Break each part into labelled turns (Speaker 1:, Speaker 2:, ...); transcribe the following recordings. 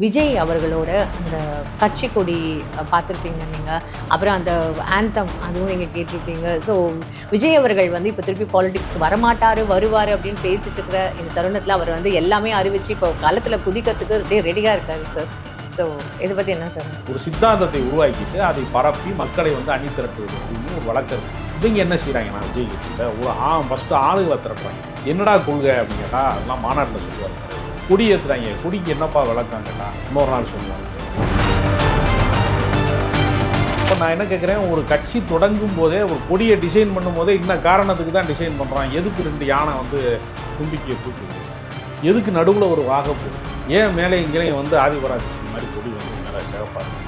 Speaker 1: விஜய் அவர்களோட அந்த கட்சி கொடி பார்த்துருப்பீங்க நீங்கள். அப்புறம் அந்த ஆந்தம் அதுவும் நீங்கள் கேட்டிருப்பீங்க. ஸோ விஜய் அவர்கள் வந்து இப்போ திருப்பி பாலிடிக்ஸ்க்கு வரமாட்டார் வருவார் அப்படின்னு பேசிட்டு இருக்கிற இந்த தருணத்தில் அவர் வந்து எல்லாமே அறிவிச்சு இப்போ களத்தில் குதிக்கிறதுக்கு அப்படியே ரெடியாக இருக்காரு சார். ஸோ இதை பற்றி என்ன சார்?
Speaker 2: ஒரு சித்தாந்தத்தை உருவாக்கிட்டு அதை பரப்பி மக்களை வந்து அணி திரட்டுவது அப்படின்னு ஒரு வழக்கம் இருக்குது. இவங்க என்ன செய்கிறாங்கன்னா விஜய் கட்சியில் ஒரு ஃபஸ்ட்டு ஆளுகளை திரட்டுறாங்க. என்னடா கொள்கை அப்படின்னு கேட்டால் அதெல்லாம் மாநாட்டில் சொல்லுவாங்க. கொடி ஏற்றுறாங்க. கொடிக்கு என்னப்பா விளக்கம் கேட்டால் இன்னொரு நாள் சொல்லுவாங்க. இப்போ நான் என்ன கேட்குறேன், ஒரு கட்சி தொடங்கும் போதே ஒரு கொடியை டிசைன் பண்ணும் போதே இன்னும் காரணத்துக்கு தான் டிசைன் பண்ணுறான். எதுக்கு 2 யானை வந்து தும்பிக்கையை தூக்குது, எதுக்கு நடுவில் ஒரு வாகப்பு, ஏன் மேலே இங்கேயும் வந்து ஆதிபராசக்தி மாதிரி கொடி வந்து மேலே சிறப்பாக இருக்குது.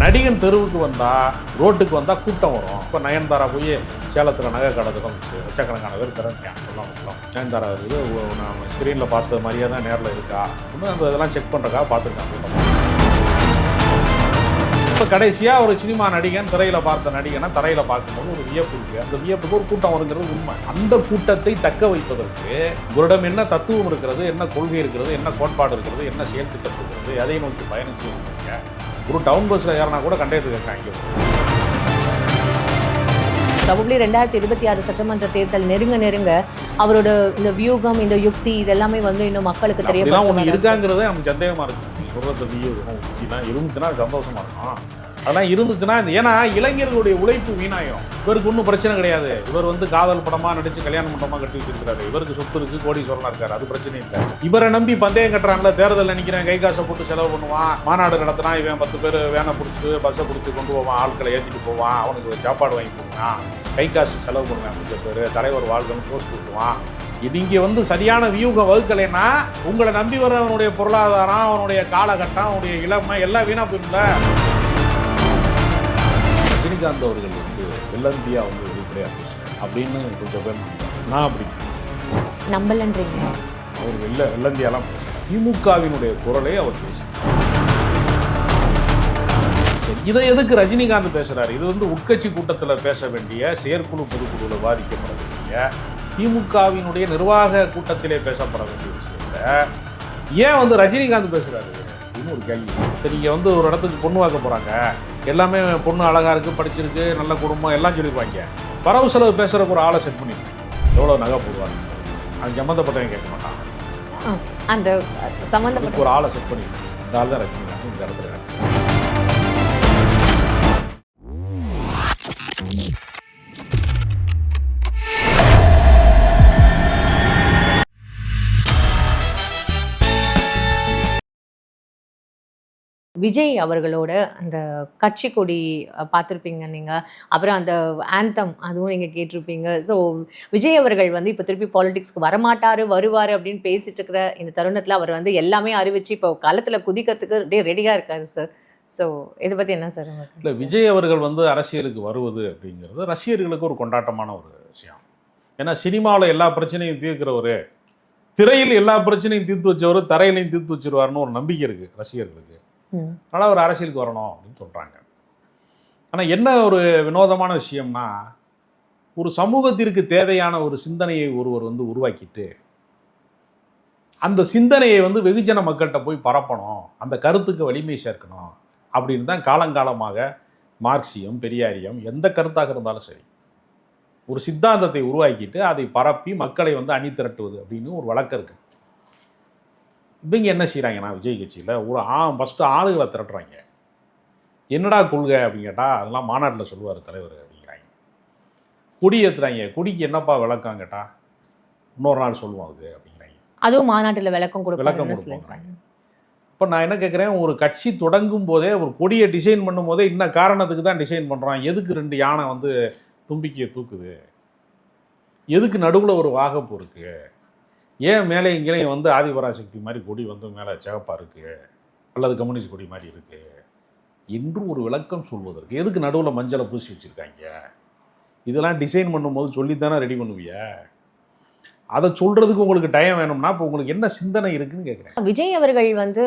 Speaker 2: நடிகன் தெருவுக்கு வந்தால் ரோட்டுக்கு வந்தால் கூட்டம் வரும். இப்போ நயன்தாரா போய் சேலத்தில் நகை கடத்துக்கும் லட்சக்கணக்கான பேர் திறந்துட்டான். சொல்லலாம் நயன்தாரா இது நம்ம ஸ்க்ரீனில் பார்த்த மாதிரியே தான் நேரில் இருக்கா இன்னும் அந்த இதெல்லாம் செக் பண்ணுறக்கா பார்த்துருக்காங்க கூட்டம். இப்போ கடைசியாக ஒரு சினிமா நடிகன் திரையில் பார்த்த நடிகனை தரையில் பார்க்கும்போது ஒரு வியப்பு இருக்குது. அந்த வியப்புக்கு ஒரு கூட்டம் வருங்கிறது உண்மை. அந்த கூட்டத்தை தக்க வைப்பதற்கு உங்களிடம் என்ன தத்துவம் இருக்கிறது, என்ன கொள்கை இருக்கிறது, என்ன கோட்பாடு இருக்கிறது, என்ன செயல் திட்டம் இருக்கிறது, எதை நோக்கி பயணம் செய்யணுங்க. ஒரு டவுன் பஸ்ஸில் ஏறினா கூட கண்டக்டர் இருக்காங்க.
Speaker 1: ப்ராபப்லி 2026 சட்டமன்ற தேர்தல் நெருங்க அவரோட இந்த வியூகம், இந்த யுக்தி இதெல்லாமே வந்து இன்னும் மக்களுக்கு தெரியலாம்
Speaker 2: ஒன்று இருக்காங்கிறதே நமக்கு சந்தேகமாக இருக்குது. நீங்கள் சொல்கிறது வியூகம் யுக்திலாம் இருந்துச்சுன்னா சந்தோஷமாக இருக்கும். அதெல்லாம் இருந்துச்சுன்னா ஏன்னா இளைஞர்களுடைய உழைப்பு வீணாயிரும். இவருக்கு ஒன்றும் பிரச்சனை கிடையாது. இவர் வந்து காதல் படமாக நடித்து கல்யாணம் படமாக கட்டி வச்சிருக்காரு. இவருக்கு சொத்து இருக்குது, கோடீஸ்வரனாக இருக்காரு, அது பிரச்சனை இல்லை. இவரை நம்பி பந்தயம் கட்டுறாங்களே, தேர்தல் நினைக்கிறேன், கை காசை போட்டு செலவு பண்ணுவான், மாநாடு நடத்தினா இவன் 10 பேர் வேனை பிடிச்சிட்டு பஸ்ஸை பிடிச்சி கொண்டு போவான், ஆட்களை ஏற்றிட்டு போவான், அவனுக்கு சாப்பாடு வாங்கி போடுவான், கை காசு செலவு பண்ணுவான், கொஞ்சம் பேர் தலைவர் வாழ்க்கைன்னு போஸ்ட் கொடுத்துவான். இது இங்கே வந்து சரியான வியூகம் வகுக்கலைன்னா உங்களை நம்பி வர்றவனுடைய பொருளாதாரம், அவனுடைய காலகட்டம், அவனுடைய இளமை எல்லாம் வீணாக போயிடும்ல. ரஜினிகாந்த் அவர்கள் வந்து வெள்ளந்தியா வந்து வெளிப்படையாக பேசுவார் அப்படின்னு கொஞ்சம் பேர் நான் அப்படி
Speaker 1: நம்பலன்றீங்க.
Speaker 2: அவர் வெள்ளந்தியாலாம் பேசுவார். திமுகவினுடைய குரலை அவர் பேசுவார். இதை எதுக்கு ரஜினிகாந்த் பேசுறாரு? இது வந்து உட்கட்சி கூட்டத்தில் பேச வேண்டிய, செயற்குழு பொதுக்குழுவில் வாதிக்கப்பட வேண்டிய, திமுகவினுடைய நிர்வாக கூட்டத்திலே பேசப்பட வேண்டிய விஷயத்தை ஏன் வந்து ரஜினிகாந்த் பேசுறாரு அப்படின்னு ஒரு கேள்வி. இப்போ நீங்கள் வந்து ஒரு இடத்துக்கு பொண்ணு வாக்க போகிறாங்க, எல்லாமே பொண்ணு அழகாக இருக்குது, படிச்சிருக்கு, நல்ல குடும்பம் எல்லாம் சொல்லியிருப்பாங்க. வரவு செலவு பேசுகிறக்கு ஒரு ஆளை செட் பண்ணியிருப்பாங்க. எவ்வளோ நகை போடுவாங்க, அது சம்மந்தப்பட்டவங்க கேட்க மாட்டாங்க.
Speaker 1: அந்த சம்மந்தப்பட்ட
Speaker 2: ஒரு ஆளை செட் பண்ணியிருப்பாங்க. இந்த ஆள் தான் ரஜினிகாந்த் இந்த இடத்துல.
Speaker 1: விஜய் அவர்களோட அந்த கட்சி கொடி பார்த்துருப்பீங்க நீங்கள். அப்புறம் அந்த ஆந்தம் அதுவும் நீங்கள் கேட்டிருப்பீங்க. ஸோ விஜய் அவர்கள் வந்து இப்போ திருப்பி பாலிடிக்ஸ்க்கு வரமாட்டார் வருவார் அப்படின்னு பேசிட்டு இருக்கிற இந்த தருணத்தில் அவர் வந்து எல்லாமே அறிவிச்சு இப்போ களத்தில் குதிக்கிறதுக்கு அப்படியே ரெடியாக இருக்காரு சார். ஸோ இதை பற்றி என்ன சார்?
Speaker 2: இல்லை, விஜய் அவர்கள் வந்து அரசியலுக்கு வருவது அப்படிங்கிறது ரசிகர்களுக்கு ஒரு கொண்டாட்டமான ஒரு விஷயம். ஏன்னா சினிமாவில் எல்லா பிரச்சனையும் தீர்க்கிறவர், திரையில் எல்லா பிரச்சனையும் தீர்த்து வச்சவர் தரையிலையும் தீர்த்து வச்சிருவாருன்னு ஒரு நம்பிக்கை இருக்குது ரசிகர்களுக்கு. அதனால் ஒரு அரசியலுக்கு வரணும் அப்படின்னு சொல்கிறாங்க. ஆனால் என்ன ஒரு வினோதமான விஷயம்னா, ஒரு சமூகத்திற்கு தேவையான ஒரு சிந்தனையை ஒருவர் வந்து உருவாக்கிட்டு அந்த சிந்தனையை வந்து வெகுஜன மக்கள்கிட்ட போய் பரப்பணும், அந்த கருத்துக்கு வலிமை சேர்க்கணும் அப்படின்னு தான் காலங்காலமாக மார்க்சியம், பெரியாரியம் எந்த கருத்தாக இருந்தாலும் சரி ஒரு சித்தாந்தத்தை உருவாக்கிட்டு அதை பரப்பி மக்களை வந்து அணி திரட்டுவது அப்படின்னு ஒரு வழக்கம் இருக்குது. இவங்க என்ன செய்கிறாங்கன்னா விஜய் கட்சியில் ஒரு ஃபஸ்ட்டு ஆளுகளை திரட்டுறாங்க. என்னடா கொள்கை அப்படின்னு கேட்டால் அதெல்லாம் மாநாட்டில் சொல்லுவார் தலைவர் அப்படிங்கிறாங்க. கொடி ஏற்றுறாங்க. கொடிக்கு என்னப்பா விளக்கம் கேட்டால் இன்னொரு நாள் சொல்லுவோம் அது அப்படிங்கிறாங்க.
Speaker 1: அதுவும் மாநாட்டில் விளக்கம்
Speaker 2: கொடுப்பாங்க. இப்போ நான் என்ன கேட்குறேன், ஒரு கட்சி தொடங்கும் போதே ஒரு கொடியை டிசைன் பண்ணும் போதே இன்னும் காரணத்துக்கு தான் டிசைன் பண்ணுறான். எதுக்கு 2 யானை வந்து தும்பிக்கையை தூக்குது, எதுக்கு நடுவில் ஒரு வாகப்பு இருக்குது, ஏன் மேலே இங்கேயும் வந்து ஆதிபராசக்தி மாதிரி கொடி வந்து மேலே சிகப்பாக இருக்குது அல்லது கம்யூனிஸ்ட் கொடி மாதிரி இருக்குது என்று ஒரு விளக்கம் சொல்வதற்கு எதுக்கு நடுவில் மஞ்சளை பூசி வச்சுருக்காங்க? இதெல்லாம் டிசைன் பண்ணும்போது சொல்லித்தானே ரெடி பண்ணுவிய. அதை சொல்றதுக்கு உங்களுக்கு டைம் வேணும்னா இப்போ உங்களுக்கு என்ன சிந்தனை இருக்குன்னு கேட்குறேன்.
Speaker 1: விஜய் அவர்கள் வந்து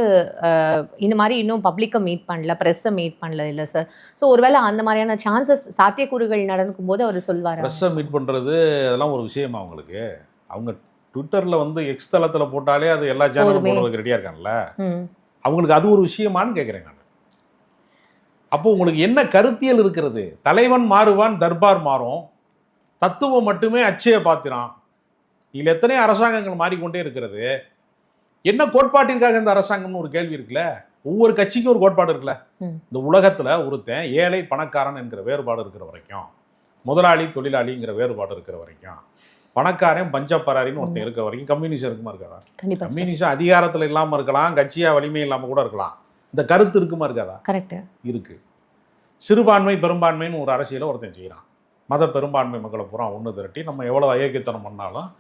Speaker 1: இந்த மாதிரி இன்னும் பப்ளிக்கை மீட் பண்ணல, ப்ரெஸ்ஸை மீட் பண்ணல இல்லை சார். ஸோ ஒருவேளை அந்த மாதிரியான சான்சஸ் சாத்தியக்கூறுகள் நடக்கும் போது அவர் சொல்வார்.
Speaker 2: ப்ரெஸ்ஸை மீட் பண்ணுறது அதெல்லாம் ஒரு விஷயமா அவங்களுக்கு? அவங்க ட்விட்டரில் வந்து எக்ஸ் தளத்தில் போட்டாலே அது எல்லா சேனலும் போடுறதுக்கு ரெடியாக இருக்காங்கல்ல, அவங்களுக்கு அது ஒரு விஷயமானு கேட்குறேன் நான். அப்போ உங்களுக்கு என்ன கருத்தியல் இருக்கிறது? தலைவன் மாறுவான், தர்பார் மாறும், தத்துவம் மட்டுமே அச்சய பாத்திரம். இதில் எத்தனை அரசாங்கங்கள் மாறிக்கொண்டே இருக்கிறது. என்ன கோட்பாட்டிற்காக இந்த அரசாங்கம்னு ஒரு கேள்வி இருக்குல்ல. ஒவ்வொரு கட்சிக்கும் ஒரு கோட்பாடு இருக்குல்ல. இந்த உலகத்தில் ஒருத்தன் ஏழை பணக்காரன் என்கிற வேறுபாடு இருக்கிற வரைக்கும், முதலாளி தொழிலாளிங்கிற வேறுபாடு இருக்கிற வரைக்கும், பணக்காரன் பஞ்சப்பராரின்னு ஒருத்தன் இருக்கிற வரைக்கும் கம்யூனிஸ்ட் இருக்குமா இருக்காதா? கம்யூனிஸ்ட் அதிகாரத்தில் இல்லாமல் இருக்கலாம், கட்சியாக வலிமை இல்லாமல் கூட இருக்கலாம். இந்த கருத்து இருக்குமா இருக்காதா?
Speaker 1: கரெக்ட்
Speaker 2: இருக்கு. சிறுபான்மை பெரும்பான்மைன்னு ஒரு அரசியலை ஒருத்தன் செய்கிறான். மத பெரும்பான்மை மக்களை பூரா ஒன்று திரட்டி நம்ம எவ்வளோ அயோக்கியத்தனம் பண்ணாலும்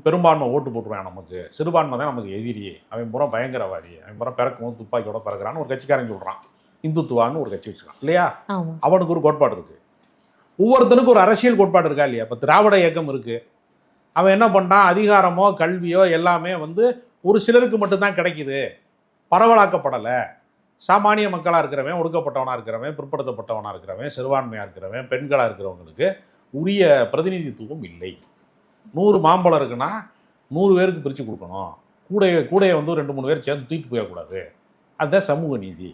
Speaker 2: பெரும்பான்மை ஓட்டு போட்டுருவான் நமக்கு, சிறுபான்மை தான் நமக்கு எதிரியே, அவன் பூரா பயங்கரவாதி, அவன் பூரா பிறக்கும் துப்பாக்கியோட பிறக்கிறான்னு ஒரு கட்சிக்காரன் சொல்கிறான். இந்துத்துவான்னு ஒரு கட்சி வச்சுக்கான் இல்லையா? அவனுக்கு ஒரு கோட்பாடு இருக்குது. ஒவ்வொருத்தனுக்கும் ஒரு அரசியல் கோட்பாடு இருக்கா இல்லையா? இப்போ திராவிட இயக்கம் இருக்குது. அவன் என்ன பண்ணான்? அதிகாரமோ கல்வியோ எல்லாமே வந்து ஒரு சிலருக்கு மட்டும்தான் கிடைக்குது, பரவலாக்கப்படலை. சாமானிய மக்களாக இருக்கிறவன், ஒடுக்கப்பட்டவனாக இருக்கிறவன், பிற்படுத்தப்பட்டவனாக இருக்கிறவன், சிறுபான்மையாக இருக்கிறவன், பெண்களாக இருக்கிறவங்களுக்கு உரிய பிரதிநிதித்துவம் இல்லை. 100 மாம்பழம் இருக்குன்னா 100 பேருக்கு பிரித்து கொடுக்கணும். கூடையை வந்து 2-3 பேர் சேர்ந்து தூக்கிட்டு போயிடக்கூடாது. அதுதான் சமூக நீதி.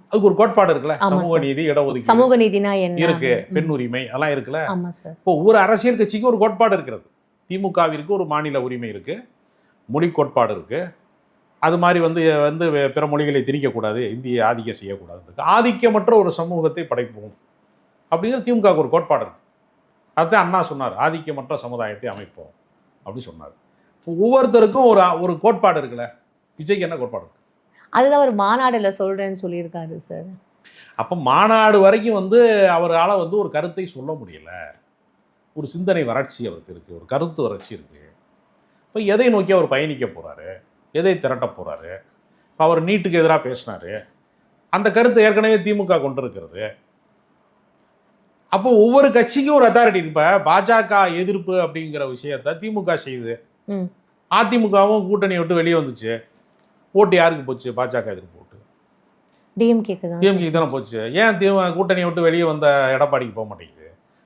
Speaker 2: அதுக்கு ஒரு கோட்பாடு இருக்குல்ல. சமூக நீதி, இடஒதுக்கீடு, சமூக நீதினா என்ன இருக்கு, பெண் உரிமை அதெல்லாம் இருக்குல்ல. இப்போ ஒவ்வொரு அரசியல் கட்சிக்கும் ஒரு கோட்பாடு இருக்கிறது. திமுகவிற்கு ஒரு மாநில உரிமை இருக்கு, மொழி கோட்பாடு இருக்கு. அது மாதிரி வந்து பிற மொழிகளை திணிக்கக்கூடாது, இந்திய ஆதிக்கம் செய்யக்கூடாது, ஆதிக்கமற்ற ஒரு சமூகத்தை படைப்போம் அப்படிங்கிற திமுகவுக்கு ஒரு கோட்பாடு இருக்கு. அதுதான் அண்ணா சொன்னார், ஆதிக்கமற்ற சமுதாயத்தை அமைப்போம் அப்படின்னு சொன்னார். ஒவ்வொருத்தருக்கும் ஒரு கோட்பாடு இருக்குல்ல. விஜய்க்கு என்ன கோட்பாடு இருக்கு?
Speaker 1: அதுதான் ஒரு மாநாடுல சொல்றேன்னு சொல்லியிருக்காரு சார்.
Speaker 2: அப்போ மாநாடு வரைக்கும் வந்து அவரால் வந்து ஒரு கருத்தை சொல்ல முடியல. ஒரு சிந்தனை வறட்சி அவருக்கு இருக்கு, ஒரு கருத்து வறட்சி இருக்கு. இப்போ எதை நோக்கி அவர் பயணிக்க போறாரு, எதை திரட்ட போறாரு? இப்போ அவர் நீட்டுக்கு எதிராக பேசினாரு, அந்த கருத்தை ஏற்கனவே திமுக கொண்டு இருக்கிறது. அப்போ ஒவ்வொரு கட்சிக்கும் ஒரு அத்தாரிட்டி. இப்ப பாஜக எதிர்ப்பு அப்படிங்கிற விஷயத்த திமுக செய்யுது, அதிமுகவும் கூட்டணி விட்டு வெளியே வந்துச்சு. ஓட்டு யாருக்கு போச்சு? பாஜக எதிர்ப்பு ஓட்டு டிஎம்கே தானே போச்சு. ஏன் கூட்டணியை விட்டு வெளியே வந்த எடப்பாடிக்கு போக மாட்டேங்குது?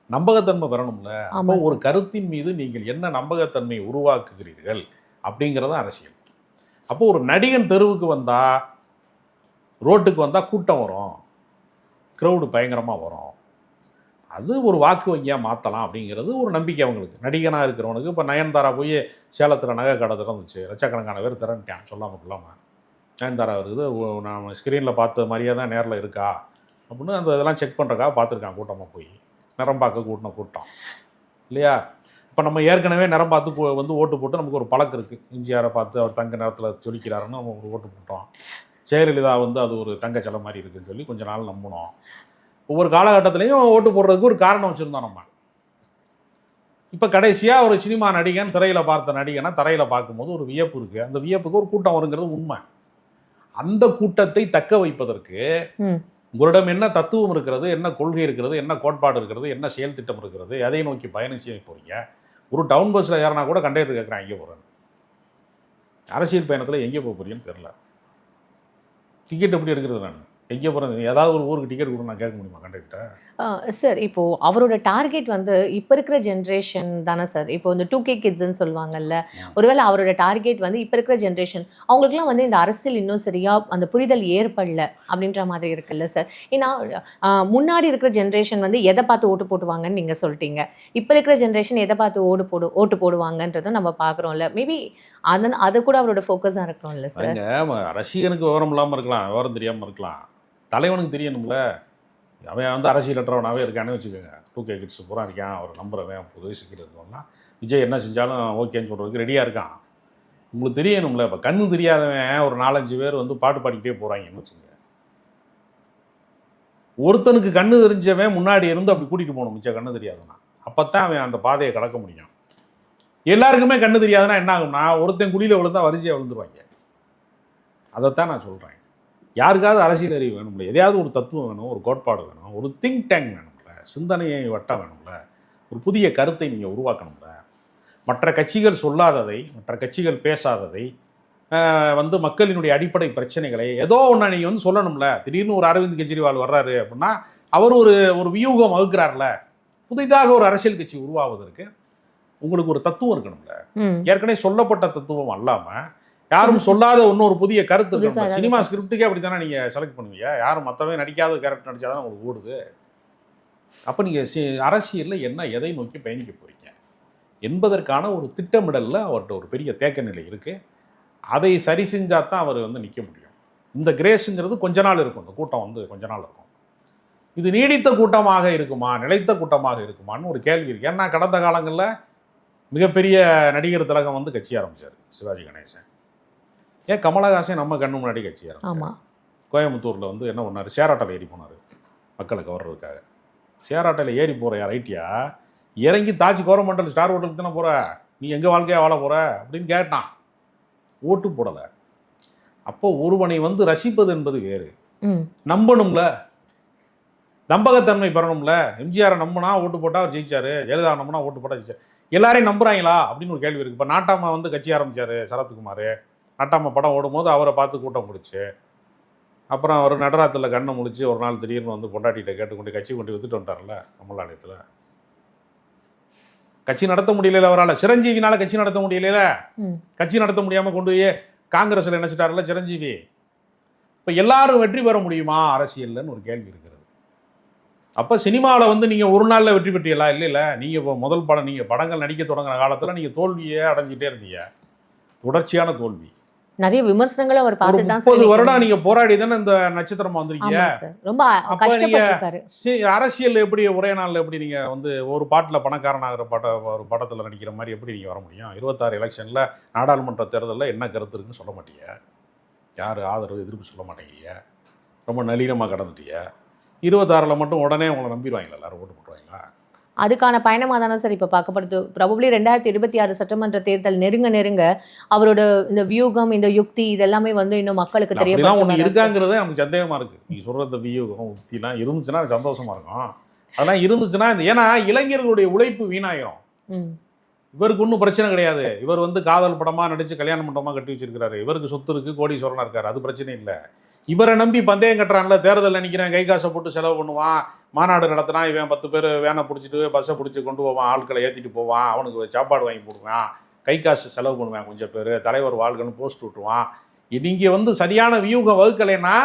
Speaker 2: நம்பகத்தன்மை பெறணும்ல. அப்போ ஒரு கருத்தின் மீது நீங்கள் என்ன நம்பகத்தன்மையை உருவாக்குகிறீர்கள் அப்படிங்கிறது அரசியல். அப்போ ஒரு நடிகன் தெருவுக்கு வந்தா, ரோட்டுக்கு வந்தா கூட்டம் வரும், க்ரௌடு பயங்கரமா வரும், அது ஒரு வாக்கு வங்கியாக மாற்றலாம் அப்படிங்கிறது ஒரு நம்பிக்கை அவங்களுக்கு. நடிகனாக இருக்கிறவனுக்கு இப்போ நயன்தாரா போய் சேலத்தில் நகை கடை திறந்துச்சு, லட்சக்கணக்கான பேர் திறன்ட்டான் சொல்லாமல் கொள்ளாமல். நயன்தாரா இருக்குது, நான் ஸ்க்ரீனில் பார்த்த மாதிரியே தான் நேரில் இருக்கா அப்படின்னு அந்த இதெல்லாம் செக் பண்ணுறக்காக பார்த்துருக்கான். கூட்டமாக போய் நிறம் பார்க்க கூட்டின கூட்டம் இல்லையா? இப்போ நம்ம ஏற்கனவே நிறம் பார்த்து வந்து ஓட்டு போட்டு நமக்கு ஒரு பழக்கம் இருக்குது. எம்ஜிஆரை பார்த்து அவர் தங்க நேரத்தில் சொல்லிக்கிறாருன்னு நம்ம ஒரு ஓட்டு போட்டோம். ஜெயலலிதா வந்து அது ஒரு தங்க சிலை மாதிரி இருக்குதுன்னு சொல்லி கொஞ்ச நாள் நம்பினோம். ஒவ்வொரு காலகட்டத்திலையும் ஓட்டு போடுறதுக்கு ஒரு காரணம் வச்சுருந்தோம் நம்ம. இப்போ கடைசியாக ஒரு சினிமா நடிகன் திரையில் பார்த்த நடிகனை தரையில் பார்க்கும்போது ஒரு வியப்பு இருக்குது. அந்த வியப்புக்கு ஒரு கூட்டம் வருங்கிறது உண்மை. அந்த கூட்டத்தை தக்க வைப்பதற்கு உங்களிடம் என்ன தத்துவம் இருக்கிறது, என்ன கொள்கை இருக்கிறது, என்ன கோட்பாடு இருக்கிறது, என்ன செயல் திட்டம் இருக்கிறது, எதை நோக்கி பயணம் செய்ய போறீங்க? ஒரு டவுன் பஸ்ஸில் ஏறினா கூட கண்டக்டர் கேட்குறேன் எங்கே போகிறேன். அரசியல் பயணத்தில் எங்கே போக போறீங்கன்னு தெரில. டிக்கெட் எப்படி எடுக்கிறது? நான் எங்கே போகிறேன்? ஏதாவது ஒரு ஊருக்கு டிக்கெட் கொடுங்க, நான் கேட்க முடியுமா கண்டக்டர்கிட்ட?
Speaker 1: சார் இப்போ அவரோட டார்கெட் வந்து இப்போ இருக்கிற ஜென்ரேஷன் தானே சார். இப்போ வந்து 2K கிட்ஸ்ன்னு சொல்லுவாங்கல்ல, ஒருவேளை அவரோட டார்கெட் வந்து இப்போ இருக்கிற ஜென்ரேஷன் அவங்களுக்குலாம் வந்து இந்த அரசியல் இன்னும் சரியா அந்த புரிதல் ஏற்படல அப்படின்ற மாதிரி இருக்குல்ல சார். ஏன்னா முன்னாடி இருக்கிற ஜென்ரேஷன் வந்து எதை பார்த்து ஓட்டு போட்டுவாங்கன்னு நீங்கள் சொல்லிட்டீங்க. இப்போ இருக்கிற ஜென்ரேஷன் எதை பார்த்து ஓட்டு போடுவாங்கன்றதும் நம்ம பார்க்குறோம்ல. மேபி அது கூட அவரோட ஃபோக்கஸாக இருக்கணும்ல சார்.
Speaker 2: ரசிகனுக்கு விவரம் இல்லாமல் இருக்கலாம், விவரம் தெரியாமல் இருக்கலாம், தலைவனுக்கு தெரியணும்ல. அவன் வந்து அரசியலற்றவனாகவே இருக்கானே வச்சுக்கோங்க. 2K கிட்ஸ் பூரா இருக்கான், அவர் நம்புறவன், புது சிக்கிட்டு இருக்கோம்னா விஜய் என்ன செஞ்சாலும் ஓகேன்னு சொல்கிறதுக்கு ரெடியாக இருக்கான். உங்களுக்கு தெரியணும்ல. இப்போ கண்ணு தெரியாதவன் ஒரு 4-5 பேர் வந்து பாட்டு பாடிக்கிட்டே போகிறாங்கன்னு வச்சுக்கோங்க. ஒருத்தனுக்கு கண்ணு தெரிஞ்சவன் முன்னாடி இருந்து அப்படி கூட்டிகிட்டு போகணும், மிச்சம் கண்ணு தெரியாதுன்னா. அப்போ தான் அவன் அந்த பாதையை கடக்க முடியும். எல்லாருக்குமே கண்ணு தெரியாதுன்னா என்ன ஆகும்னா, ஒருத்தன் குழியில் விழுந்தா வரிசையாக விழுந்துருவாங்க. அதைத்தான் நான் சொல்கிறேன். யாருக்காவது அரசியல் அறிவு வேணும்ல, எதையாவது ஒரு தத்துவம் வேணும், ஒரு கோட்பாடு வேணும், ஒரு திங்க் டேங்க் வேணும்ல, சிந்தனையை வட்டம் வேணும்ல, ஒரு புதிய கருத்தை நீங்கள் உருவாக்கணும்ல. மற்ற கட்சிகள் சொல்லாததை, மற்ற கட்சிகள் பேசாததை, வந்து மக்களினுடைய அடிப்படை பிரச்சனைகளை ஏதோ ஒன்று நீங்கள் வந்து சொல்லணும்ல. திடீர்னு ஒரு அரவிந்த் கெஜ்ரிவால் வர்றாரு அப்படின்னா அவர் ஒரு வியூகம் வகுக்கிறார்ல. புதிதாக ஒரு அரசியல் கட்சி உருவாவதற்கு உங்களுக்கு ஒரு தத்துவம் இருக்கணும்ல. ஏற்கனவே சொல்லப்பட்ட தத்துவம் அல்லாம யாரும் சொல்லாத இன்னொரு புதிய கருத்து இருக்கணும். சினிமா ஸ்கிரிப்டுக்கே அப்படி தானே நீங்க செலக்ட் பண்ணுவீங்க. யாரும் மற்றவே நடிக்காத கேரக்டர் நடிச்சாதான் உங்களுக்கு ஓடுது. அப்போ நீங்க அரசியல்ல என்ன எதை நோக்கி பயணிக்க போறீங்க என்பதற்கான ஒரு திட்டமிடல்ல அவர்கிட்ட ஒரு பெரிய தேக்க நிலை இருக்கு. அதை சரி செஞ்சா தான் அவர் வந்து நிற்க முடியும். இந்த கிரேஸுங்கிறது கொஞ்ச நாள் இருக்கும். இந்த கூட்டம் வந்து கொஞ்ச நாள் இருக்கும். இது நீடித்த கூட்டமாக இருக்குமா, நிலைத்த கூட்டமாக இருக்குமான்னு ஒரு கேள்வி இருக்கு. ஏன்னா கடந்த காலங்களில் மிகப்பெரிய நடிகர் திலகம் வந்து கட்சி ஆரம்பிச்சார், சிவாஜி கணேசன். ஏன் கமலஹாசன் நம்ம கண்ணு முன்னாடி கட்சி ஆரம்பிச்சார். கோயம்புத்தூரில் வந்து என்ன பண்ணார், ஷேர் ஆட்டோவில் ஏறி போனார் மக்களை கவர்றதுக்காக. ஷேர் ஆட்டோவில் ஏறி போகிற ரைட்டியா, இறங்கி தாஜ் கோரமண்டல் ஸ்டார் ஹோட்டலுக்கு தானே போகிற, நீ எங்கள் வாழ்க்கையாக வாழ போகிற அப்படின்னு கேட்டான். ஓட்டு போடலை. அப்போ ஒருவனை வந்து ரசிப்பது என்பது வேறு, நம்பணும்ல, நம்பகத்தன்மை பெறணும்ல. எம்ஜிஆரை நம்பினா ஓட்டு போட்டால் அவர் ஜெயிச்சாரு, ஜெயலலிதா நம்பினா ஓட்டு போட்டால் ஜெயிச்சார். எல்லாரையும் நம்புறாங்களா அப்படின்னு ஒரு கேள்வி இருக்குது. இப்போ நாட்டாமா வந்து கட்சி ஆரம்பித்தார் சரத்குமார். நாட்டாமா படம் ஓடும்போது அவரை பார்த்து கூட்டம் முடிச்சு, அப்புறம் அவர் நடராத்தில் கண்ணை முடிச்சு ஒரு நாள் திடீர்னு வந்து பொண்டாட்டிகிட்ட கேட்டுக்கொண்டு கட்சி கொண்டு வித்துட்டு வந்துட்டார்ல கமலாலயத்தில். கட்சி நடத்த முடியல அவரால். சிரஞ்சீவினால கட்சி நடத்த முடியல. கட்சி நடத்த முடியாமல் கொண்டு போய் காங்கிரஸில் நினைச்சிட்டாருல சிரஞ்சீவி. இப்போ எல்லாரும் வெற்றி பெற முடியுமா அரசியல்னு ஒரு கேள்வி இருக்கிறது. அப்போ சினிமாவில் வந்து நீங்கள் ஒரு நாளில் வெற்றி பெற்றீங்களா? இல்லை. நீங்கள் இப்போ முதல் படம், நீங்கள் படங்கள் நடிக்க தொடங்குற காலத்தில் நீங்கள் தோல்வியே அடைஞ்சிட்டே இருந்தீங்க. தொடர்ச்சியான தோல்வி.
Speaker 1: நிறைய விமர்சனங்களும் அவர் பார்த்து தான்
Speaker 2: 30 வருடம் நீங்கள் போராடி தானே இந்த நட்சத்திரமா வந்திருக்கீங்க.
Speaker 1: ரொம்ப கஷ்டப்பட்டிருக்காரு.
Speaker 2: அரசியல் எப்படி ஒரே நாளில் எப்படி நீங்கள் வந்து ஒரு பாட்டில் பணக்காரன் ஆகிற ஒரு படத்தில் நடிக்கிற மாதிரி எப்படி நீங்கள் வர முடியும்? 26 எலெக்ஷனில் நாடாளுமன்ற தேர்தலில் என்ன கருத்து இருக்குன்னு சொல்ல மாட்டீங்க, யார் ஆதரவு எதிர்ப்பு சொல்ல மாட்டேங்க, ரொம்ப நளினமாக கடந்துட்டீங்க. 26 மட்டும் உடனே உங்களை நம்பிடுவாங்களா, எல்லாரும் ஓட்டு போட்டுருவாங்களா?
Speaker 1: அதுக்கான பயணமாக தானே சார் இப்போ பார்க்கப்படுது. ப்ராபப்ளி 2026 சட்டமன்ற தேர்தல் நெருங்க அவரோட இந்த வியூகம், இந்த யுக்தி இதெல்லாமே வந்து இன்னும் மக்களுக்கு தெரியப்படுத்த
Speaker 2: ஒன்று இருக்காங்கிறதே நமக்கு சந்தேகமாக இருக்குது. நீங்கள் சொல்கிற வியூகம் யுக்திலாம் இருந்துச்சுன்னா சந்தோஷமாக இருக்கும். அதெல்லாம் இருந்துச்சுன்னா ஏன்னா இளைஞர்களுடைய உழைப்பு வீணாயிரும். இவருக்கு ஒன்றும் பிரச்சனை கிடையாது. இவர் வந்து காதல் படமாக நடித்து கல்யாண மண்டபமாக கட்டி வச்சிருக்கிறாரு. இவருக்கு சொத்து இருக்குது, கோடீஸ்வரனாக இருக்காரு, அது பிரச்சனை இல்லை. இவரை நம்பி பந்தயம் கட்டுறான்ல, தேர்தலில் நிற்கிறேன், கை காசை போட்டு செலவு பண்ணுவான், மாநாடு நடத்தினா இவன் 10 பேர் வேனை பிடிச்சிட்டு பஸ்ஸை பிடிச்சி கொண்டு போவான், ஆட்களை ஏற்றிட்டு போவான், அவனுக்கு சாப்பாடு வாங்கி போடுவான், கை காசு செலவு பண்ணுவான், கொஞ்சம் பேர் தலைவர் வாழ்கன்னு போஸ்ட் விட்டுருவான். நீங்கள் வந்து சரியான வியூகம் வகுக்கலைன்னா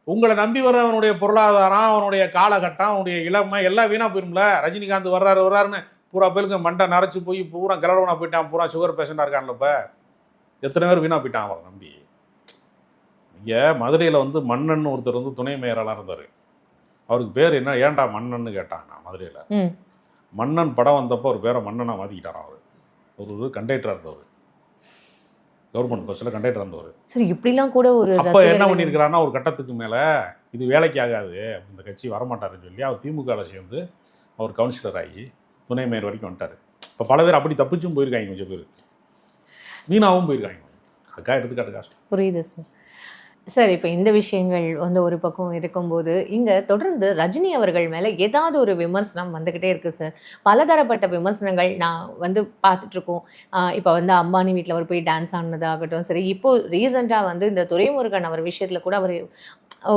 Speaker 2: உங்களை நம்பி வர அவனுடைய பொருளாதாரம், அவனுடைய காலகட்டம், அவனுடைய இளமை எல்லாம் வீணாக போயிரும்ல. ரஜினிகாந்த் வர்றாருன்னு பூரா பேருக்கு மண்டை நரைச்சி போய் பூரா கிளவனாக போயிட்டான், பூரா சுகர் பேஷண்டாக இருக்கான்ல. இப்போ எத்தனை பேர் வீணாக போயிட்டான் அவரை நம்பி. இங்கே மதுரையில் வந்து மன்னன் ஒருத்தர் வந்து துணை மேயராளாக இருந்தார். அவருக்கு பேர் என்ன, ஏன்டா மன்னன்னு கேட்டாங்க மதுரையில். மன்னன் படம் வந்தப்போ ஒரு பேரை மன்னனாக மாற்றிக்கிட்டாரான். அவர் ஒரு கண்டக்டராக இருந்தவர், கவர்மெண்ட் பஸ்ஸில் கண்டக்டர் இருந்தவர். சரி, இப்படிலாம் கூட ஒரு அப்போ என்ன பண்ணியிருக்கிறாருன்னா, ஒரு கட்டத்துக்கு மேலே இது வேலைக்கு ஆகாது, இந்த கட்சி வரமாட்டாருன்னு சொல்லி அவர் திமுகவில் சேர்ந்து அவர் கவுன்சிலர் ஆகி துணை மேயர் வரைக்கும் வந்துட்டார். இப்போ பல பேர் அப்படி தப்பிச்சும் போயிருக்காங்க, கொஞ்சம் பேர் வீணாகவும் போயிருக்காங்க. அதுக்காக எடுத்துக்காட்டு காசு புரியுது சார். சார், இப்போ இந்த விஷயங்கள் வந்து ஒரு பக்கம் இருக்கும்போது இங்கே தொடர்ந்து ரஜினி அவர்கள் மேலே ஏதாவது ஒரு விமர்சனம் வந்துக்கிட்டே இருக்குது சார். பலதரப்பட்ட விமர்சனங்கள் நான் வந்து பார்த்துட்ருக்கோம். இப்போ வந்து அம்பானி வீட்டில் அவர் போய் டான்ஸ் ஆனதாகட்டும் சரி, இப்போது ரீசெண்டாக வந்து இந்த துரைமுருகன் அவர் விஷயத்தில் கூட அவர்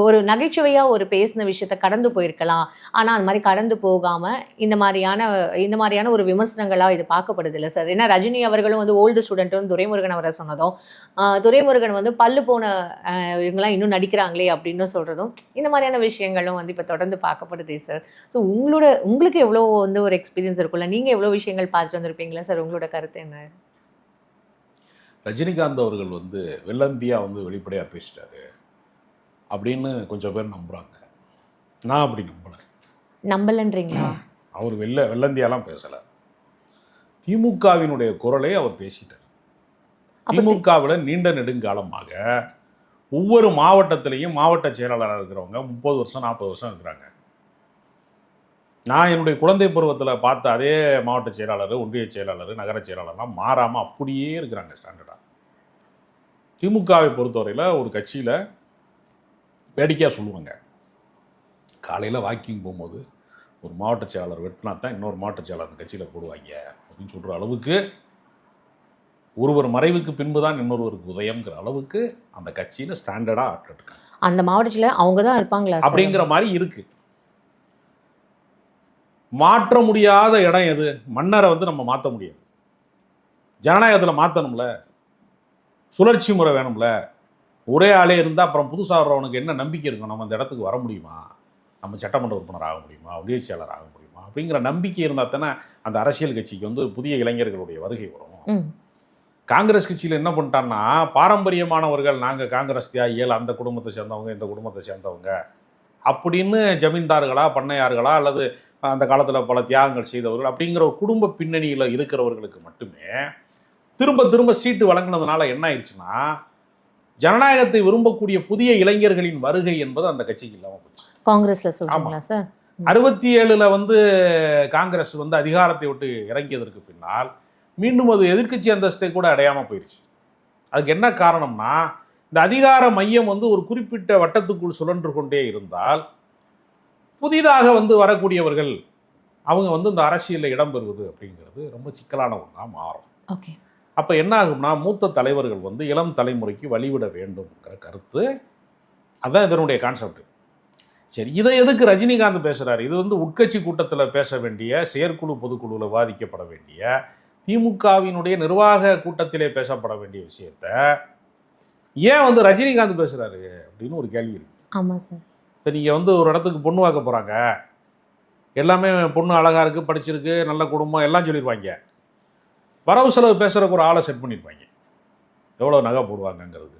Speaker 2: ஒரு நகைச்சுவையாக ஒரு பேசின விஷயத்த கடந்து போயிருக்கலாம். ஆனால் அந்த மாதிரி கடந்து போகாமல் இந்த மாதிரியான ஒரு விமர்சனங்களாக இது பார்க்கப்படுது இல்லை சார். ஏன்னா ரஜினி அவர்களும் வந்து ஓல்டு ஸ்டூடெண்ட்டுன்னு துரைமுருகன் அவரை சொன்னதும், துரைமுருகன் வந்து பல்லு போன இவங்களாம் இன்னும் நடிக்கிறாங்களே அப்படின்னு சொல்கிறதும், இந்த மாதிரியான விஷயங்களும் வந்து இப்போ தொடர்ந்து பார்க்கப்படுதே சார். ஸோ உங்களுக்கு எவ்வளோ வந்து ஒரு எக்ஸ்பீரியன்ஸ் இருக்குல்ல, நீங்கள் எவ்வளோ விஷயங்கள் பார்த்துட்டு வந்திருப்பீங்களா சார், உங்களோட கருத்து என்ன? ரஜினிகாந்த் அவர்கள் வந்து வெள்ளந்தியாக வந்து வெளிப்படையாக பேசிட்டாரு அப்படின்னு கொஞ்சம் பேர் நம்புகிறாங்க. நான் அப்படி நம்பலைன்றீங்களா? அவர் வெள்ளந்தியாலாம் பேசலை. திமுகவினுடைய குரலை அவர் பேசிட்டார். திமுகவில் நீண்ட நெடுங்காலமாக ஒவ்வொரு மாவட்டத்திலையும் மாவட்ட செயலாளராக இருக்கிறவங்க 30 வருஷம் 40 வருஷம் இருக்கிறாங்க. நான் என்னுடைய குழந்தை பருவத்தில் பார்த்த அதே மாவட்ட செயலாளர், ஒன்றிய செயலாளர், நகர செயலாளர்லாம் மாறாமல் அப்படியே இருக்கிறாங்க ஸ்டாண்டர்டாக. திமுகவை பொறுத்தவரையில் ஒரு கட்சியில் வேடிக்கையாக சொல்லுவாங்க, காலையில் வாக்கிங் போகும்போது ஒரு மாவட்ட செயலாளர் வெட்டினா தான் இன்னொரு மாவட்ட செயலாளர் அந்த கட்சியில் போடுவாங்க அப்படின்னு சொல்கிற அளவுக்கு, ஒருவர் மறைவுக்கு பின்பு தான் இன்னொருவருக்கு உதயம்ங்கிற அளவுக்கு அந்த கட்சியில் ஸ்டாண்டர்டாக ஆட்கள்
Speaker 1: அந்த மாவட்டத்தில் அவங்க தான் இருப்பாங்களா சார்?
Speaker 2: அப்படிங்கிற மாதிரி இருக்கு. மாற்ற முடியாத இடம் எது? மன்னரை வந்து நம்ம மாற்ற முடியாது. ஜனநாயகத்தில் மாற்றணும்ல, சுழற்சி முறை வேணும்ல. ஒரே ஆளே இருந்தால் அப்புறம் புதுசாக வர்றவனுக்கு என்ன நம்பிக்கை இருக்கும்? நம்ம அந்த இடத்துக்கு வர முடியுமா? நம்ம சட்டமன்ற உறுப்பினர் ஆக முடியுமா? உதவியாளர் ஆக முடியுமா? அப்படிங்கிற நம்பிக்கை இருந்தால் தானே அந்த அரசியல் கட்சிக்கு வந்து புதிய இளைஞர்களுடைய வருகை வரும். காங்கிரஸ் கட்சியில் என்ன பண்ணிட்டான்னா, பாரம்பரியமானவர்கள், நாங்கள் காங்கிரஸ் தியாகிகள், அந்த குடும்பத்தை சேர்ந்தவங்க, இந்த குடும்பத்தை சேர்ந்தவங்க அப்படின்னு ஜமீன்தார்களா, பண்ணையார்களா, அல்லது அந்த காலத்தில் பல தியாகங்கள் செய்தவர்கள் அப்படிங்கிற ஒரு குடும்ப பின்னணியில் இருக்கிறவர்களுக்கு மட்டுமே திரும்ப திரும்ப சீட்டு வழங்கினதுனால என்ன ஆயிடுச்சுன்னா, ஜனநாயகத்தை விரும்பக்கூடிய புதிய இளைஞர்களின் வருகை என்பது அந்த கட்சிக்கு இல்லாமல் போச்சு.
Speaker 1: காங்கிரஸ்ல சொல்றீங்களா சார்?
Speaker 2: 67 வந்து காங்கிரஸ் வந்து அதிகாரத்தை விட்டு இறங்கியதற்கு பின்னால் மீண்டும் அது எதிர்க்கட்சி அந்தஸ்தை கூட அடையாமல் போயிடுச்சு. அதுக்கு என்ன காரணம்னா, இந்த அதிகார மையம் வந்து ஒரு குறிப்பிட்ட வட்டத்துக்குள் சுழன்று கொண்டே இருந்தால் புதிதாக வந்து வரக்கூடியவர்கள் அவங்க வந்து இந்த அரசியலில் இடம்பெறுவது அப்படிங்கிறது ரொம்ப சிக்கலான ஒன்றா மாறும்.
Speaker 1: ஓகே.
Speaker 2: அப்போ என்ன ஆகும்னா, மூத்த தலைவர்கள் வந்து இளம் தலைமுறைக்கு வழிவிட வேண்டும்ங்கிற கருத்து அதுதான் இதனுடைய கான்செப்ட். சரி, இதை எதுக்கு ரஜினிகாந்த் பேசுகிறார்? இது வந்து உட்கட்சி கூட்டத்தில் பேச வேண்டிய, செயற்குழு பொதுக்குழுவில் விவாதிக்கப்பட வேண்டிய, திமுகவினுடைய நிர்வாக கூட்டத்திலே பேசப்பட வேண்டிய விஷயத்த ஏன் வந்து ரஜினிகாந்த் பேசுகிறாரு அப்படின்னு ஒரு கேள்வி இருக்கு.
Speaker 1: ஆமாம் சார்.
Speaker 2: இப்போ நீங்கள் வந்து ஒரு இடத்துக்கு பொண்ணு வாக்க போகிறாங்க, எல்லாமே பொண்ணு அழகாக இருக்குது, படிச்சிருக்கு, நல்ல குடும்பம் எல்லாம் சொல்லிடுவாங்க. வரவு செலவு பேசுகிறக்கு ஒரு ஆளை செட் பண்ணியிருப்பாங்க, எவ்வளோ நகை போடுவாங்கங்கிறது.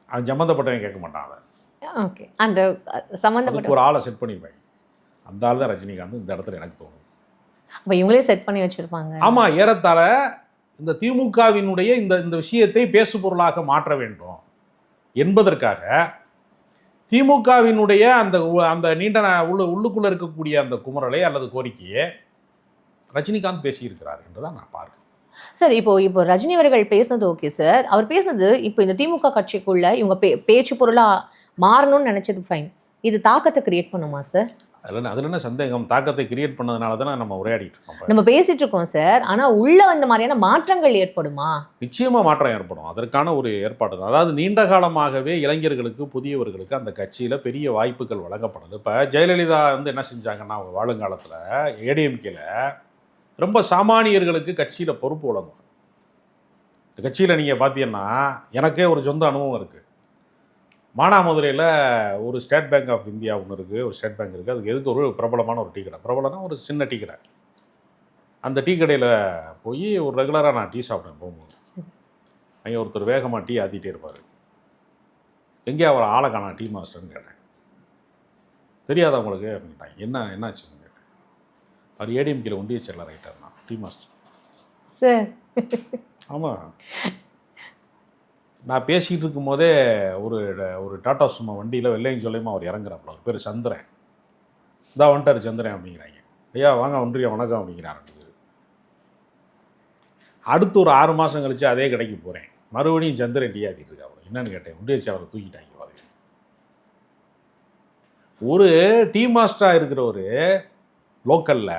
Speaker 2: அது சம்மந்தப்பட்டவங்க கேட்க மாட்டாங்க.
Speaker 1: ஓகே. அந்த சம்மந்தப்பட்ட
Speaker 2: ஒரு ஆளை செட் பண்ணியிருப்பாங்க. அந்த ஆள் தான் ரஜினிகாந்த் இந்த இடத்துல எனக்கு தோணுது.
Speaker 1: அப்போ இவங்களே செட் பண்ணி வச்சுருப்பாங்க.
Speaker 2: ஆமாம், ஏறத்தாழ இந்த திமுகவினுடைய இந்த விஷயத்தை பேசு பொருளாக மாற்ற வேண்டும் என்பதற்காக திமுகவினுடைய அந்த நீண்ட உள்ளுக்குள்ளே இருக்கக்கூடிய அந்த குமுறலை அல்லது கோரிக்கையை ரஜினிகாந்த் பேசியிருக்கிறார் என்றுதான் நான் பார்க்கிறேன்.
Speaker 1: சார், இப்போ ரஜினி அவர்கள் பேசுனது ஓகே சார். அவர் பேசுனது இப்போ இந்த திமுக கட்சிக்குள்ள இவங்க பேச்சு பொருளா மாறணும்னு நினைச்சது ஃபைன். இது தாக்கத்தை கிரியேட் பண்ணுமா சார்?
Speaker 2: அதில் என்ன சந்தேகம்? தாக்கத்தை கிரியேட் பண்ணதுனால தானே நம்ம உரையாடிட்டு இருக்கோம்,
Speaker 1: நம்ம பேசிட்டு இருக்கோம் சார். ஆனால் உள்ள அந்த மாதிரியான மாற்றங்கள் ஏற்படுமா?
Speaker 2: நிச்சயமாக மாற்றம் ஏற்படும். அதற்கான ஒரு ஏற்பாடு தான். அதாவது நீண்ட காலமாகவே இளைஞர்களுக்கு, புதியவர்களுக்கு அந்த கட்சியில் பெரிய வாய்ப்புகள் வழங்கப்படுது. இப்போ ஜெயலலிதா வந்து என்ன செஞ்சாங்கன்னா, அவங்க வாழுங்காலத்தில் ஏடிஎம்கேல ரொம்ப சாமானியர்களுக்கு கட்சியில் பொறுப்பு வழங்குவாங்க. இந்த கட்சியில் நீங்கள் பார்த்தீங்கன்னா, எனக்கே ஒரு சொந்த அனுபவம் இருக்குது. மானாமதுரையில் ஒரு ஸ்டேட் பேங்க் ஆஃப் இந்தியா ஒன்று இருக்குது, ஒரு ஸ்டேட் பேங்க் இருக்குது. அதுக்கு எதுக்கு ஒரு பிரபலமான ஒரு டீ கடை, பிரபலம்னா ஒரு சின்ன டீ கடை. அந்த டீ கடையில் போய் ஒரு ரெகுலராக நான் டீ சாப்பிட்டேன். போகும்போது அங்கே ஒருத்தர் வேகமாக டீ ஆற்றிட்டே இருப்பார். எங்கேயா அவர் ஆளை காணா டீ மாஸ்டர்னு கேட்டேன். தெரியாத அவங்களுக்கு அப்படின்ட்டாங்க. என்னாச்சுன்னு கேட்டேன். அவர் ஏடிஎம்கேல ஒன்றிய செயலர் ஆகிட்டார்னா டீ மாஸ்டர்
Speaker 1: சார்.
Speaker 2: ஆமாம், நான் பேசிகிட்டு இருக்கும்போதே ஒரு டாடா சும்மா வண்டியில் வெள்ளையும் சொல்லியுமா அவர் இறங்குறாப்புல. அவர் பேர் சந்திரன். இதான் வந்துட்டார் சந்திரன் அப்படிங்கிறாங்க. ஐயா வாங்க ஒன்றிய வணக்கம் அப்படிங்கிறாரு. அடுத்து ஒரு 6 மாதம் கழிச்சு அதே கடைக்கு போகிறேன். மறுபடியும் சந்திரன் டீ ஆற்றிட்டு இருக்கா. என்னன்னு கேட்டேன். ஒன்றிய செயலரை தூக்கிட்டாங்க. ஒரு டீ மாஸ்டராக இருக்கிற ஒரு லோக்கலில்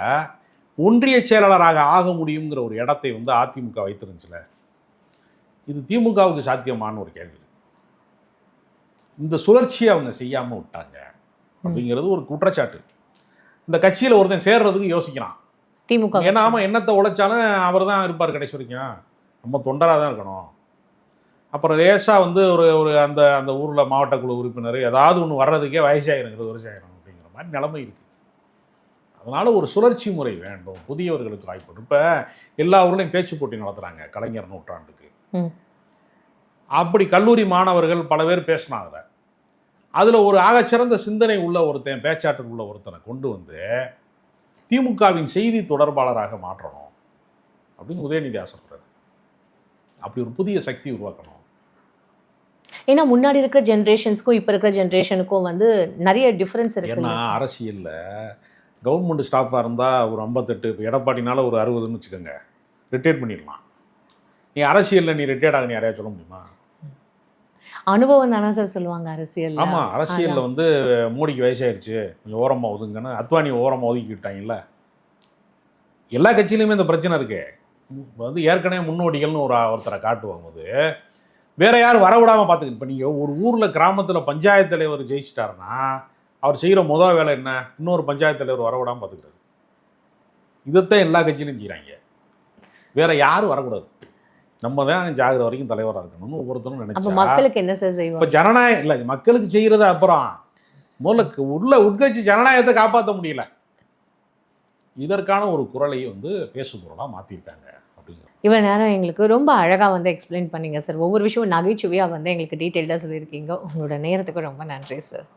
Speaker 2: ஒன்றிய செயலாளராக ஆக முடியுங்கிற ஒரு இடத்தை வந்து அதிமுக வைத்திருந்துச்சுல, இது திமுகவுக்கு சாத்தியமான ஒரு கேள்வி. இந்த சுழற்சியை அவங்க செய்யாமல் விட்டாங்க அப்படிங்கிறது ஒரு குற்றச்சாட்டு. இந்த கட்சியில் ஒருத்தன் சேர்றதுக்கு யோசிக்கிறான் திமுக. ஏன்னா ஆமாம், என்னத்தை உழைச்சாலும் அவர் தான் இருப்பார் கடைசி வரைக்கும், நம்ம தொண்டராக தான் இருக்கணும். அப்புறம் லேசாக வந்து ஒரு அந்த ஊரில் மாவட்ட குழு உறுப்பினர் ஏதாவது ஒன்று வர்றதுக்கே வயசாயிரும், 20 வருஷம் ஆயிரும் அப்படிங்கிற மாதிரி நிலைமை இருக்குது. அதனால் ஒரு சுழற்சி முறை வேண்டும், புதியவர்களுக்கு வாய்ப்பு. இப்போ எல்லா ஊர்லேயும் பேச்சு போட்டி நடத்துகிறாங்க கலைஞர் நூற்றாண்டுக்கு. அப்படி கல்லூரி மாணவர்கள் பல பேர் பேசினாங்க. அதில் ஒரு ஆகச்சிறந்த சிந்தனை உள்ள ஒருத்தன், பேச்சாற்றல் உள்ள ஒருத்தனை கொண்டு வந்து திமுகவின் செய்தி தொடர்பாளராக மாற்றணும் அப்படின்னு உதயநிதி ஆசைப்படுறாரு. அப்படி ஒரு புதிய சக்தி உருவாக்கணும்.
Speaker 1: ஏன்னா முன்னாடி இருக்கிற ஜென்ரேஷன்ஸ்க்கும் இப்போ இருக்கிற ஜென்ரேஷனுக்கும் வந்து நிறைய டிஃப்ரென்ஸ் இருக்கு.
Speaker 2: ஏன்னா அரசியலில் கவர்மெண்ட் ஸ்டாஃபாக இருந்தால் ஒரு 58, இப்போ எடப்பாடினால ஒரு 60ன்னு வச்சுக்கோங்க, ரிட்டையர்ட் பண்ணிடலாம். நீ அரசியலில் நீ ரிட்டையர்ட் ஆக நீ யாரையா சொல்ல முடியுமா?
Speaker 1: அனுபவம் தானே சார் சொல்லுவாங்க அரசியல்.
Speaker 2: ஆமா, அரசியல்ல வந்து மோடிக்கு வயசாயிருச்சு, கொஞ்சம் ஓரமா ஒதுங்கன்னு அத்வானி ஓரமா ஒதுக்கி விட்டாங்கல்ல. எல்லா கட்சியிலுமே இந்த பிரச்சனை இருக்கு. வந்து ஏற்கனவே முன்னோடிகள்னு ஒருத்தரை காட்டுவாங்க போது வேற யாரும் வரவிடாம பார்த்துக்க. இப்போ நீங்கள் ஒரு ஊரில் கிராமத்தில் பஞ்சாயத்து தலைவர் ஜெயிச்சிட்டாருன்னா அவர் செய்கிற முதல் வேலை என்ன? இன்னொரு பஞ்சாயத்து தலைவர் வரவிடாமல் பார்த்துக்கிறது. இதைத்தான் எல்லா கட்சியிலும் செய்கிறாங்க. வேற யாரும் வரக்கூடாது, நம்ம தான் ஜாகிர வரைக்கும் தலைவராக இருக்கணும்னு ஒவ்வொருத்தரும் நினைச்சா
Speaker 1: மக்களுக்கு என்ன சார் செய்வாங்க?
Speaker 2: இப்போ ஜனநாயகம் இல்லை, மக்களுக்கு செய்கிறது அப்புறம் முதல்ல உள்ள உட்கட்சி ஜனநாயகத்தை காப்பாற்ற முடியல. இதற்கான ஒரு குரலை வந்து பேசுபொருளாக மாற்றிருக்காங்க.
Speaker 1: இவ்வளோ நேரம் எங்களுக்கு ரொம்ப அழகாக வந்து எக்ஸ்பிளைன் பண்ணீங்க சார். ஒவ்வொரு விஷயம் நகைச்சுவையாக வந்து எங்களுக்கு டீட்டெயில்டாக சொல்லியிருக்கீங்க. உங்களோட நேரத்துக்கு ரொம்ப நன்றி சார்.